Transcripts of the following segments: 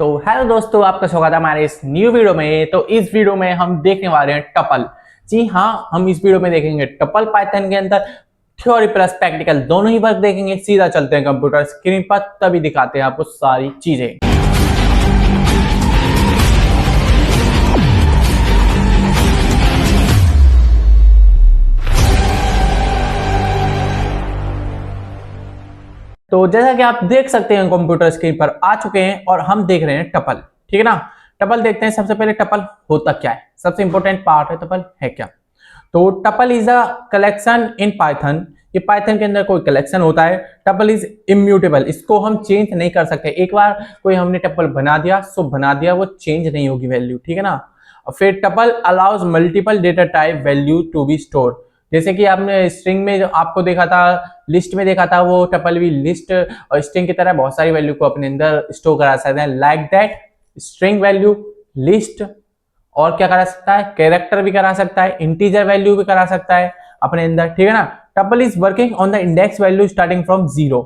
तो हेलो दोस्तों, आपका स्वागत है हमारे इस न्यू वीडियो में। तो इस वीडियो में हम देखने वाले हैं टपल। जी हाँ, हम इस वीडियो में देखेंगे टपल पाइथन के अंदर थ्योरी प्लस प्रैक्टिकल दोनों ही वर्क देखेंगे। सीधा चलते हैं कंप्यूटर स्क्रीन पर, तभी दिखाते हैं आपको सारी चीजें। तो जैसा कि आप देख सकते हैं कंप्यूटर स्क्रीन पर आ चुके हैं और हम देख रहे हैं टपल। ठीक है ना। टपल देखते हैं। सबसे पहले टपल होता क्या है, सबसे इंपॉर्टेंट पार्ट है टपल है क्या। तो tuple is a collection in Python. ये पाइथन के अंदर कोई कलेक्शन होता है। टपल इज इम्यूटेबल, इसको हम चेंज नहीं कर सकते। एक बार कोई हमने टपल बना दिया सो बना दिया, वो चेंज नहीं होगी वैल्यू। ठीक है ना। और फिर tuple allows multiple data type value to be store. जैसे कि आपने स्ट्रिंग में जो आपको देखा था, लिस्ट में देखा था, वो टपल भी लिस्ट और स्ट्रिंग की तरह बहुत सारी वैल्यू को अपने अंदर स्टोर करा सकते हैं। Like that string value, list, और क्या करा सकता है, कैरेक्टर भी करा सकता है, इंटीजर वैल्यू भी करा सकता है अपने अंदर। ठीक है ना। Tuple is working on the index value starting from 0।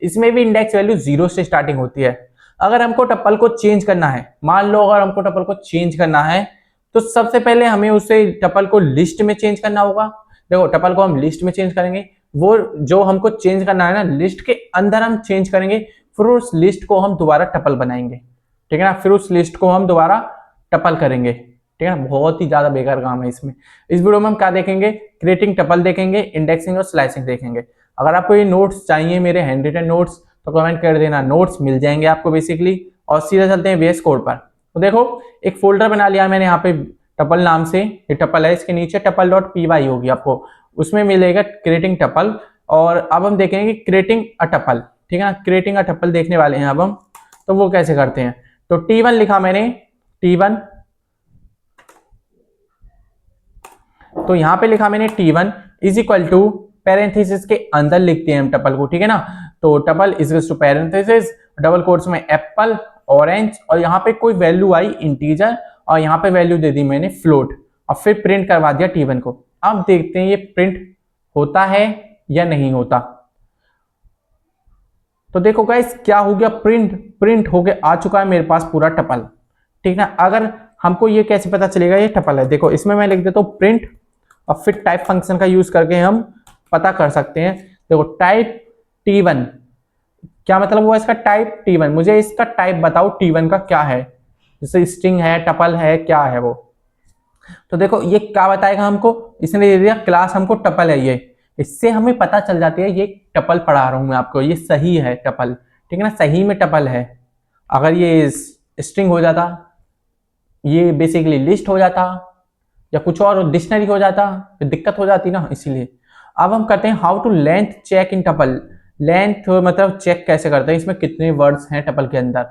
इसमें भी इंडेक्स वैल्यू 0 से स्टार्टिंग होती है। अगर हमको टपल को चेंज करना है, मान लो अगर हमको टपल को चेंज करना है, तो सबसे पहले हमें उसे टपल को लिस्ट में चेंज करना होगा। देखो, टपल को हम लिस्ट में चेंज करेंगे, वो जो हमको चेंज करना है ना, लिस्ट के अंदर हम चेंज करेंगे, फिर उस लिस्ट को हम दोबारा टपल बनाएंगे। ठीक है ना। फिर उस लिस्ट को हम दोबारा टपल करेंगे। ठीक है ना। बहुत ही ज्यादा बेकार काम है इसमें। इस वीडियो में हम क्या देखेंगे, क्रिएटिंग टपल देखेंगे, इंडेक्सिंग और स्लाइसिंग देखेंगे। अगर आपको ये नोट्स चाहिए, मेरे हैंड रिटन नोट्स, तो कमेंट कर देना, नोट्स मिल जाएंगे आपको बेसिकली। और सीधा चलते हैं VS कोड पर। तो देखो, एक फोल्डर बना लिया मैंने यहाँ पे टपल नाम से। ये टपल है, इसके नीचे टपल.py होगी, आपको उसमें मिलेगा क्रिएटिंग टपल। और अब हम देखेंगे क्रिएटिंग अ टपल। ठीक है ना। क्रिएटिंग अ टपल देखने वाले हैं अब हम। तो वो कैसे करते हैं, तो T1 लिखा मैंने, T1। तो यहां पे लिखा मैंने T1 is equal to, parenthesis के अंदर लिखते हैं हम टपल को। ठीक है ना। तो tuple is equal to parenthesis, double quotes में एप्पल, ऑरेंज, और यहाँ पे कोई वैल्यू आई इंटीजर, और यहाँ पे वैल्यू दे दी मैंने फ्लोट, और फिर प्रिंट करवा दिया T1 को। अब देखते हैं ये प्रिंट होता है या नहीं होता। तो देखो गाइस, क्या हो गया, प्रिंट होके आ चुका है मेरे पास पूरा टपल। ठीक ना। अगर हमको ये कैसे पता चलेगा ये टपल है, देखो इसमें मैं लिख देता हूँ प्रिंट, और फिर टाइप फंक्शन का यूज करके हम पता कर सकते हैं। देखो टाइप T1, क्या मतलब हुआ इसका, टाइप T1। मुझे इसका टाइप बताओ T1 का क्या है, जैसे स्ट्रिंग है, टपल है, क्या है वो। तो देखो ये क्या बताएगा हमको, इसने दे दिया क्लास हमको टपल है। ये इससे हमें पता चल जाती है ये टपल पढ़ा रहा हूं मैं आपको, ये सही है टपल। ठीक है ना, सही में टपल है। अगर ये स्ट्रिंग हो जाता, ये बेसिकली लिस्ट हो जाता, या कुछ और डिक्शनरी हो जाता, तो दिक्कत हो जाती ना, इसीलिए। अब हम करते हैं how to length check in tuple. Length मतलब चेक कैसे करते हैं, इसमें कितने वर्ड्स हैं टपल के अंदर,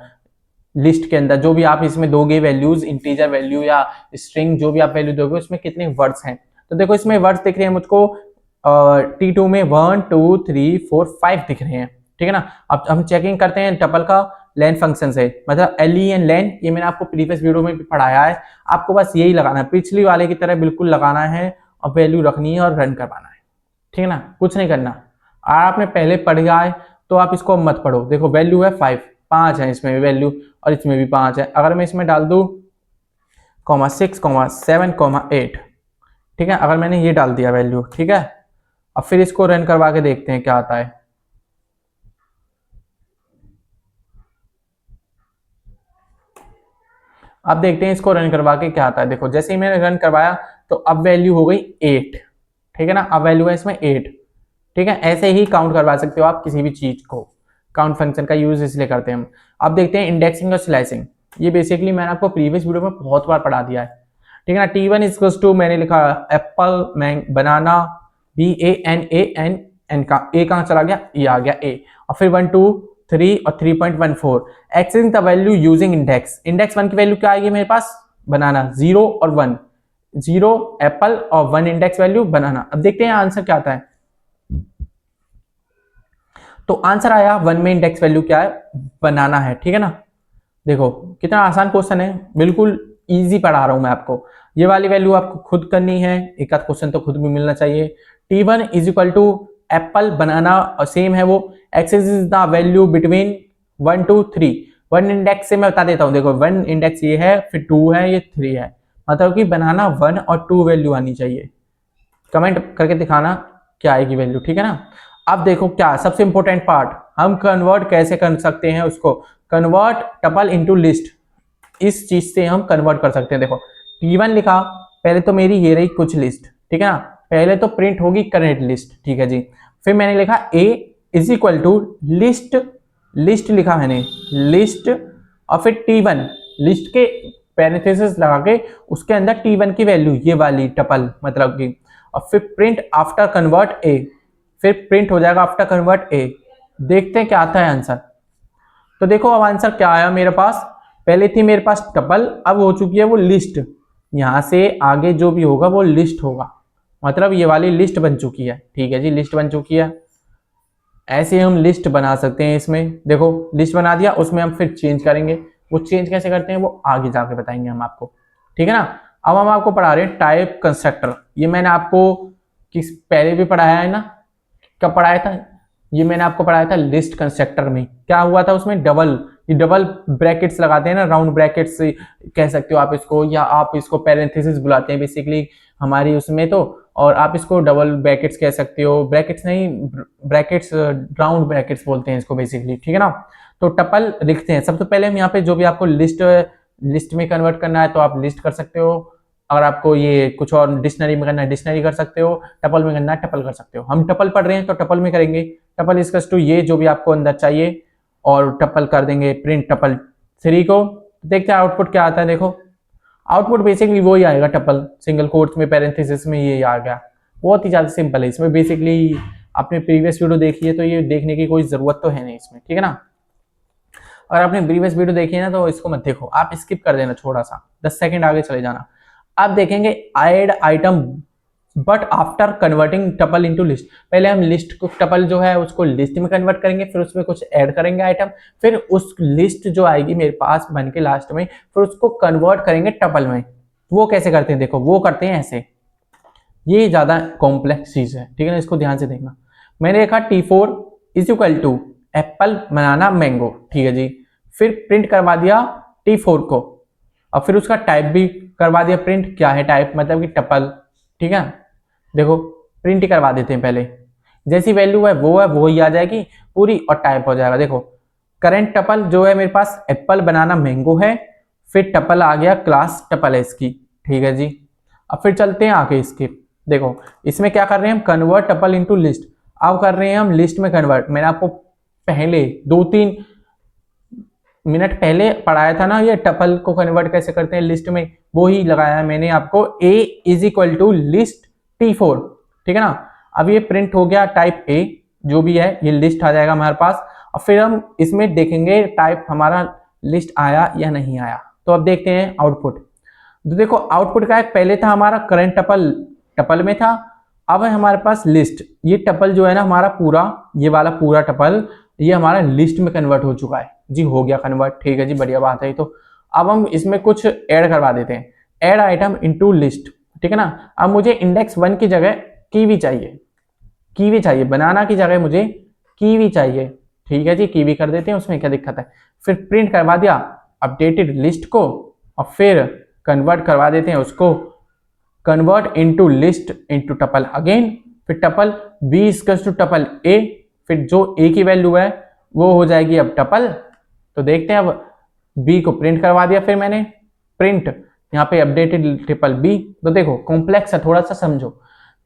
लिस्ट के अंदर, जो भी आप इसमें दोगे वैल्यूज, इंटीजर वैल्यू या स्ट्रिंग, जो भी आप वैल्यू दोगे उसमें कितने वर्ड्स हैं। तो देखो इसमें वर्ड्स दिख रहे हैं मुझको T2 में 1 2 3 4 5 दिख रहे हैं। ठीक है ना। अब हम चेकिंग करते हैं टपल का लेन फंक्शन से, मतलब len लेन, ये मैंने आपको प्रीवियस वीडियो में भी पढ़ाया है। आपको बस यही लगाना है, पिछली वाले की तरह बिल्कुल लगाना है, और वैल्यू रखनी है और रन करवाना है। ठीक है ना, कुछ नहीं करना। आपने पहले पढ़ गया है तो आप इसको मत पढ़ो। देखो वैल्यू है 5 है इसमें वैल्यू, और इसमें भी 5 है। अगर मैं इसमें डाल दूं 6 7 8, ठीक है, अगर मैंने ये डाल दिया वैल्यू, ठीक है, अब फिर इसको रन करवा के देखते हैं क्या आता है। अब देखते हैं इसको रन करवा के क्या आता है। देखो जैसे ही मैंने रन करवाया तो अब वैल्यू हो गई 8। ठीक है ना, अब वैल्यू है इसमें 8। ठीक है, ऐसे ही काउंट करवा सकते हो आप किसी भी चीज को। काउंट फंक्शन का यूज इसलिए करते हैं हम। अब देखते हैं इंडेक्सिंग और स्लाइसिंग। ये बेसिकली मैंने आपको प्रीवियस वीडियो में बहुत बार पढ़ा दिया है। ठीक है ना। T1 इक्वल्स टू, मैंने लिखा एप्पल, बनाना, BANAN का ए कहाँ चला गया, ये आ गया ए, और फिर 1 2 3 और 3.14। Accessing the value using index. Index 1 की वैल्यू क्या आएगी मेरे पास, बनाना, 0 और 1, 0 एप्पल और 1 इंडेक्स वैल्यू बनाना। अब देखते हैं आंसर क्या आता है। तो आंसर आया 1 में इंडेक्स वैल्यू क्या है, बनाना है। ठीक है ना। देखो कितना आसान क्वेश्चन है, बिल्कुल इजी पढ़ा रहा हूं मैं आपको। ये वाली वैल्यू आपको खुद करनी है, एक आध क्वेश्चन तो खुद भी मिलना चाहिए। T1 is equal to apple, banana, और सेम है वो। Access is the value between 1 2 3। One index से मैं बता देता हूँ, देखो वन इंडेक्स ये है, फिर 2 है, ये 3 है, मतलब कि बनाना 1 और 2 वैल्यू आनी चाहिए। कमेंट करके दिखाना क्या आएगी वैल्यू, ठीक है ना। अब देखो क्या सबसे इंपॉर्टेंट पार्ट, हम कन्वर्ट कैसे कर सकते हैं उसको, कन्वर्ट टपल इनटू लिस्ट, इस चीज से हम कन्वर्ट कर सकते हैं। देखो T1 लिखा, पहले तो मेरी ये रही कुछ लिस्ट, ठीक है ना, पहले तो प्रिंट होगी करेंट लिस्ट, ठीक है जी। फिर मैंने लिखा A is equal to list, list लिखा मैंने लिस्ट, और फिर T1 लिस्ट के पैरेंथेसिस लगा के उसके अंदर T1 की वैल्यू ये वाली टपल मतलब की, और फिर प्रिंट आफ्टर कन्वर्ट A, फिर प्रिंट हो जाएगा आफ्टर कन्वर्ट A। देखते हैं क्या आता है आंसर। तो देखो अब आंसर क्या आया मेरे पास, पहले थी मेरे पास टपल, अब हो चुकी है वो लिस्ट, यहां से आगे जो भी होगा वो लिस्ट होगा, मतलब ये वाली लिस्ट बन चुकी है, ठीक है जी, लिस्ट बन चुकी है। ऐसे हम लिस्ट बना सकते हैं, इसमें देखो लिस्ट बना दिया, उसमें हम फिर चेंज करेंगे, वो चेंज कैसे करते हैं वो आगे जाके बताएंगे हम आपको, ठीक है ना। अब हम आपको पढ़ा रहे हैं टाइप कंस्ट्रक्टर, ये मैंने आपको किस पहले भी पढ़ाया है ना, कब पढ़ाया था, ये मैंने आपको पढ़ाया था लिस्ट कंस्ट्रक्टर में। क्या हुआ था उसमें, डबल, ये डबल ब्रैकेट्स लगाते हैं ना, राउंड ब्रैकेट्स कह सकते हो आप इसको, या आप इसको पैरेंथेसिस बुलाते हैं बेसिकली हमारी उसमें तो, और आप इसको डबल ब्रैकेट्स कह सकते हो, ब्रैकेट्स नहीं ब्रैकेट्स, राउंड ब्रैकेट्स बोलते हैं इसको बेसिकली, ठीक है ना। तो टपल लिखते हैं, सबसे पहले हम यहाँ पे जो भी आपको लिस्ट में कन्वर्ट करना है तो आप लिस्ट कर सकते हो, अगर आपको ये कुछ और डिक्शनरी में करना है डिक्शनरी कर सकते हो, टपल में करना है टपल कर सकते हो। हम टपल पढ़ रहे हैं तो टपल में करेंगे, टपल इक्वल्स टू ये जो भी आपको अंदर चाहिए, और टपल कर देंगे प्रिंट टपल 3 को। देखते हैं आउटपुट क्या आता है। देखो आउटपुट बेसिकली वही आएगा, टपल सिंगल कोट्स में पैरेंथेसिस में ये आ गया, बहुत ही ज्यादा सिंपल है। इसमें बेसिकली आपने प्रीवियस वीडियो देखी है तो ये देखने की कोई जरूरत तो है नहीं इसमें, ठीक है ना। अगर आपने प्रीवियस वीडियो देखी है ना तो इसको मत देखो, आप स्किप कर देना थोड़ा सा 10 सेकंड आगे चले जाना। आप देखेंगे add item but after converting tuple into list, पहले हम लिस्ट को टपल जो है उसको लिस्ट में कन्वर्ट करेंगे, फिर उसमें कुछ ऐड करेंगे आइटम, फिर उस लिस्ट जो आएगी मेरे पास बन के लास्ट में, फिर उसको कन्वर्ट करेंगे टपल में। वो कैसे करते हैं, देखो वो करते हैं ऐसे, ये ज्यादा कॉम्प्लेक्स चीज है, ठीक है ना, इसको ध्यान से देखना। मैंने लिखा T4 is equal to apple banana mango, ठीक है जी, फिर प्रिंट करवा दिया T4 को, और फिर उसका टाइप भी करवा दिया प्रिंट, क्या है टाइप मतलब कि टपल, ठीक है। देखो प्रिंट ही करवा देते हैं पहले, जैसी वैल्यू है वो ही आ जाएगी पूरी और टाइप हो जाएगा। देखो करंट टपल जो है मेरे पास एप्पल बनाना मैंगो है, फिर टपल आ गया क्लास टपल है इसकी, ठीक है जी। अब फिर चलते हैं आगे इसके, देखो इसमें क्या कर रहे हैं हम, कन्वर्ट टपल इनटू लिस्ट, अब कर रहे हैं हम लिस्ट में कन्वर्ट। मैंने आपको पहले 2-3 मिनट पहले पढ़ाया था ना, ये टपल को कन्वर्ट कैसे करते हैं लिस्ट में, वो ही लगाया है मैंने आपको, A is equal to list T4, ठीक है ना। अब ये प्रिंट हो गया टाइप A जो भी है, ये लिस्ट आ जाएगा हमारे पास, और फिर हम इसमें देखेंगे टाइप हमारा लिस्ट आया या नहीं आया। तो अब देखते हैं आउटपुट। तो देखो आउटपुट का पहले था हमारा करंट टपल, टपल में था, अब है हमारे पास लिस्ट, ये टपल जो है ना हमारा पूरा, ये वाला पूरा टपल ये हमारा लिस्ट में कन्वर्ट हो चुका है जी, हो गया कन्वर्ट, ठीक है जी, बढ़िया बात है। तो अब हम इसमें कुछ ऐड करवा देते हैं, ऐड आइटम इनटू लिस्ट, ठीक है ना। अब मुझे इंडेक्स 1 की जगह कीवी चाहिए, कीवी चाहिए, बनाना की जगह मुझे कीवी चाहिए, ठीक है जी, कीवी कर देते हैं, उसमें क्या दिक्कत है। फिर प्रिंट करवा दिया अपडेटेड लिस्ट को, और फिर कन्वर्ट करवा देते हैं उसको, convert into list into tuple again, फिर tuple B equals to tuple A, फिर जो A की वैल्यू है वो हो जाएगी अब टपल। तो देखते हैं अब B को प्रिंट करवा दिया, फिर मैंने प्रिंट यहाँ पे अपडेटेड ट्रिपल B। तो देखो कॉम्प्लेक्स है, थोड़ा सा समझो।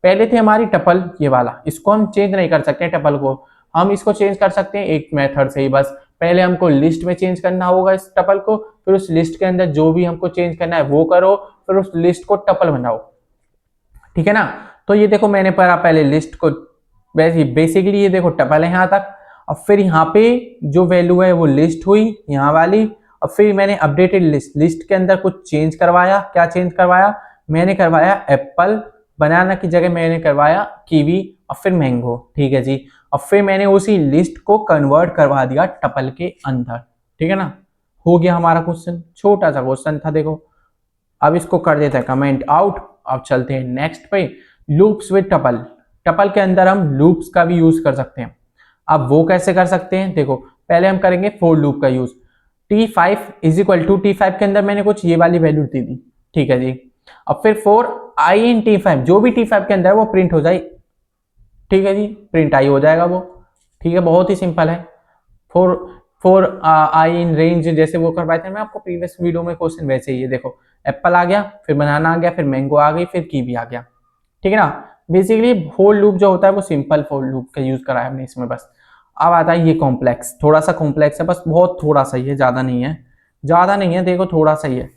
पहले थी हमारी टपल ये वाला, इसको हम चेंज नहीं कर सकते टपल को, हम इसको चेंज कर सकते हैं एक मेथड से ही बस। पहले हमको लिस्ट में चेंज करना होगा इस टपल को, फिर उस लिस्ट के अंदर जो भी हमको चेंज करना है वो करो, फिर उस लिस्ट को टपल बनाओ, ठीक है ना। तो ये देखो मैंने पढ़ा पहले लिस्ट को, वैसे बेसिकली ये देखो टपल है यहाँ तक, और फिर यहाँ पे जो वैल्यू है वो लिस्ट हुई यहाँ वाली, और फिर मैंने अपडेटेड लिस्ट, लिस्ट के अंदर कुछ चेंज करवाया, क्या चेंज करवाया, मैंने करवाया एप्पल, बनाना की जगह मैंने करवाया कीवी, और फिर मैंगो, ठीक है जी। और फिर मैंने उसी लिस्ट को कन्वर्ट करवा दिया टपल के अंदर, ठीक है ना। हो गया हमारा क्वेश्चन, छोटा सा क्वेश्चन था। देखो अब इसको कर देते हैं कमेंट आउट। अब चलते हैं नेक्स्ट पे, लूप्स विद टपल। टपल के अंदर हम लूप्स का भी यूज कर सकते हैं। अब वो कैसे कर सकते हैं, देखो पहले हम करेंगे फॉर लूप का use. T5 is equal to T5 के अंदर मैंने कुछ ये वाली वैल्यू दे दी, ठीक है जी। अब फिर 4 i इन T5 जो भी T5 के अंदर है वो प्रिंट हो जाए, ठीक है जी, प्रिंट आई हो जाएगा वो, ठीक है, बहुत ही सिंपल है। 4 आई इन रेंज जैसे वो करवाए थे मैं आपको प्रीवियस वीडियो में क्वेश्चन, वैसे ही ये देखो एप्पल आ गया, फिर बनाना आ गया, फिर मैंगो आ गई, फिर कीवी आ गया, ठीक है ना। बेसिकली फोर लूप जो होता है वो सिंपल फोर लूप का यूज करा है हमने इसमें बस। अब आता है ये कॉम्प्लेक्स, थोड़ा सा कॉम्प्लेक्स है बस, बहुत थोड़ा सा ही है, ज्यादा नहीं है, ज्यादा नहीं है, देखो थोड़ा सा ही है।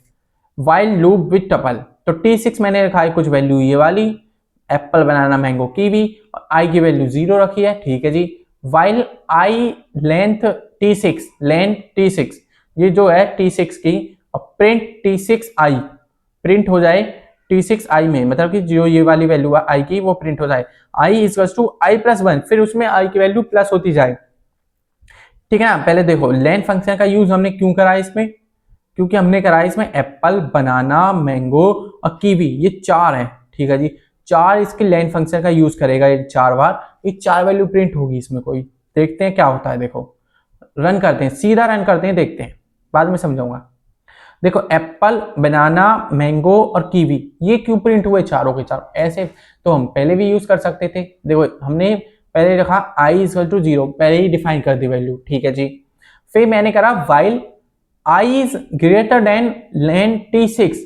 वाइल लूप विथ टपल, तो T6 मैंने रखा है कुछ वैल्यू ये वाली, एप्पल बनाना मैंगो कीवी, और आई की वैल्यू 0 रखी है, ठीक है जी। While I length T6, length T6 ये जो है T6 की, और प्रिंट T6 आई, प्रिंट हो जाए T6 आई में, मतलब कि जो ये वाली वैल्यू है आई की वो प्रिंट हो जाए, I equals to I plus 1, फिर उसमें आई की वैल्यू प्लस होती जाए, ठीक है ना। पहले देखो लेंथ फंक्शन का यूज हमने क्यों करा है इसमें, क्योंकि हमने करा है इसमें एप्पल बनाना मैंगो और कीवी ये 4 है, ठीक है जी। 4 इसके लेंथ फंक्शन का यूज करेगा ये 4 बार, ये 4 वैल्यू प्रिंट होगी इसमें कोई, देखते हैं क्या होता है। देखो रन करते हैं, सीधा रन करते हैं, देखते हैं, बाद में समझाऊंगा। देखो एप्पल बनाना मैंगो और कीवी ये क्यों प्रिंट हुए चारों के चारों, ऐसे तो हम पहले भी यूज कर सकते थे। देखो हमने पहले रखा आई इक्वल टू 0, पहले ही डिफाइन कर दी वैल्यू, ठीक है जी। फिर मैंने करा while I is greater than length T6,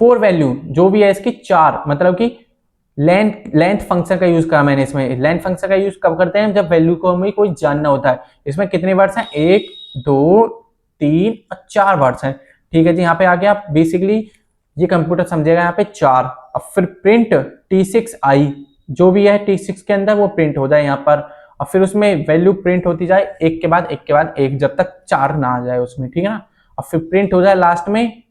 4 value जो भी है इसकी 4, मतलब कि लेंथ फंक्शन का यूज करा मैंने इसमें। लेंथ फंक्शन का यूज कब करते हैं, जब वैल्यू को हमें कोई जानना होता है। इसमें कितने वर्ड्स हैं, 1 2 3 और 4 वर्ड्स हैं, ठीक है जी। यहाँ पे आ गया बेसिकली ये कंप्यूटर समझेगा यहाँ पे 4। अब फिर प्रिंट T6 आई जो भी है T6 के अंदर वो प्रिंट हो जाए यहाँ पर, और फिर उसमें वैल्यू प्रिंट होती जाए एक के बाद एक के बाद एक, जब तक 4 ना आ जाए उसमें, ठीक है ना। और फिर प्रिंट हो जाए लास्ट में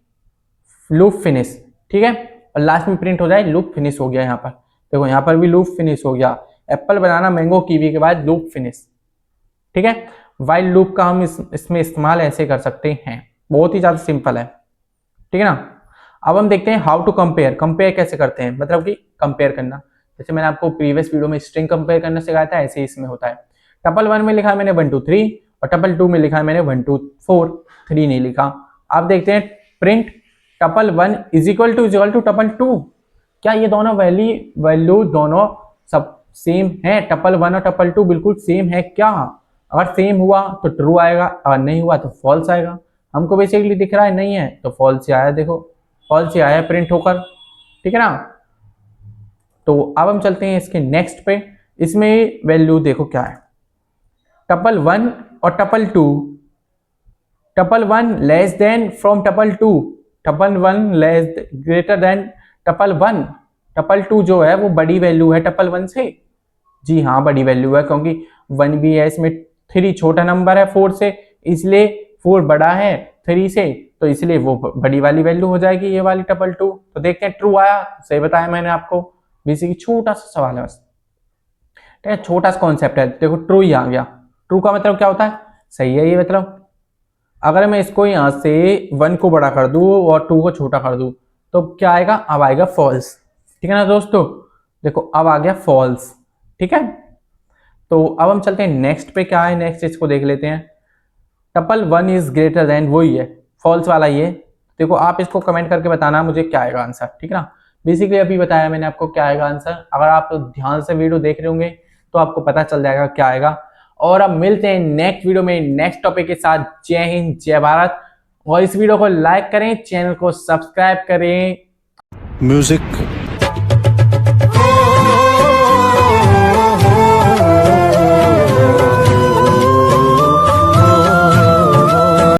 लूप फिनिश, ठीक है, और लास्ट में प्रिंट हो जाए लूप फिनिश हो गया। यहाँ पर देखो यहाँ पर भी लूप फिनिश हो गया, एप्पल बनाना मैंगो कीवी के बाद लूप फिनिश, ठीक है। वाइल लूप का हम इसमें इस्तेमाल ऐसे कर सकते हैं, बहुत ही ज्यादा सिंपल है, ठीक है ना। अब हम देखते हैं हाउ टू कंपेयर, कंपेयर कैसे करते हैं, मतलब कि कंपेयर करना, जैसे मैंने आपको प्रीवियस वीडियो में स्ट्रिंग कंपेयर करना सिखाया था, ऐसे ही इसमें होता है। टपल 1 में लिखा है मैंने 1 2 3, और टपल 2 में लिखा है मैंने 1 2 4, 3 नहीं लिखा। अब देखते हैं print tuple 1 is equal to tuple 2, क्या ये दोनों वैल्यू दोनों सब सेम है, टपल 1 और टपल 2 बिल्कुल सेम है क्या। अगर सेम हुआ तो ट्रू आएगा, अगर नहीं हुआ तो फॉल्स आएगा। हमको बेसिकली दिख रहा है नहीं है तो फॉल्स ही आया, देखो फॉल्स ही आया प्रिंट होकर, ठीक है ना। तो अब हम चलते हैं इसके नेक्स्ट पे, इसमें वैल्यू देखो क्या है, टपल 1 और tuple 2, tuple 1 less than from tuple 2, tuple 1 less greater than tuple 1, tuple 2 जो है वो बड़ी वैल्यू है टपल 1 से, जी हाँ बड़ी वैल्यू है, क्योंकि 1 भी है इसमें, 3 छोटा नंबर है 4 से, इसलिए 4 बड़ा है 3 से, तो इसलिए वो बड़ी वाली वैल्यू हो जाएगी ये वाली टपल 2। तो देखते हैं ट्रू आया, सही बताया मैंने आपको, बेसिकली छोटा सा सवाल है बस, ठीक है, छोटा सा कॉन्सेप्ट है। देखो ट्रू ही आ गया, ट्रू का मतलब क्या होता है, सही है ये मतलब। अगर मैं इसको यहाँ से 1 को बड़ा कर दूं और 2 को छोटा कर दूं तो क्या आएगा, अब आएगा फॉल्स, ठीक है ना दोस्तों। देखो अब आ गया फॉल्स, ठीक है। तो अब हम चलते हैं नेक्स्ट पे, क्या है नेक्स्ट इसको देख लेते हैं। टपल 1 इज ग्रेटर देन, वही है फॉल्स वाला ये, देखो आप इसको कमेंट करके बताना मुझे क्या आएगा आंसर, ठीक है ना। बेसिकली अभी बताया मैंने आपको क्या आएगा आंसर, अगर आप ध्यान से वीडियो देख रहे होंगे तो आपको पता चल जाएगा क्या आएगा। और अब मिलते हैं नेक्स्ट वीडियो में नेक्स्ट टॉपिक के साथ। जय हिंद जय भारत, और इस वीडियो को लाइक करें, चैनल को सब्सक्राइब करें। म्यूजिक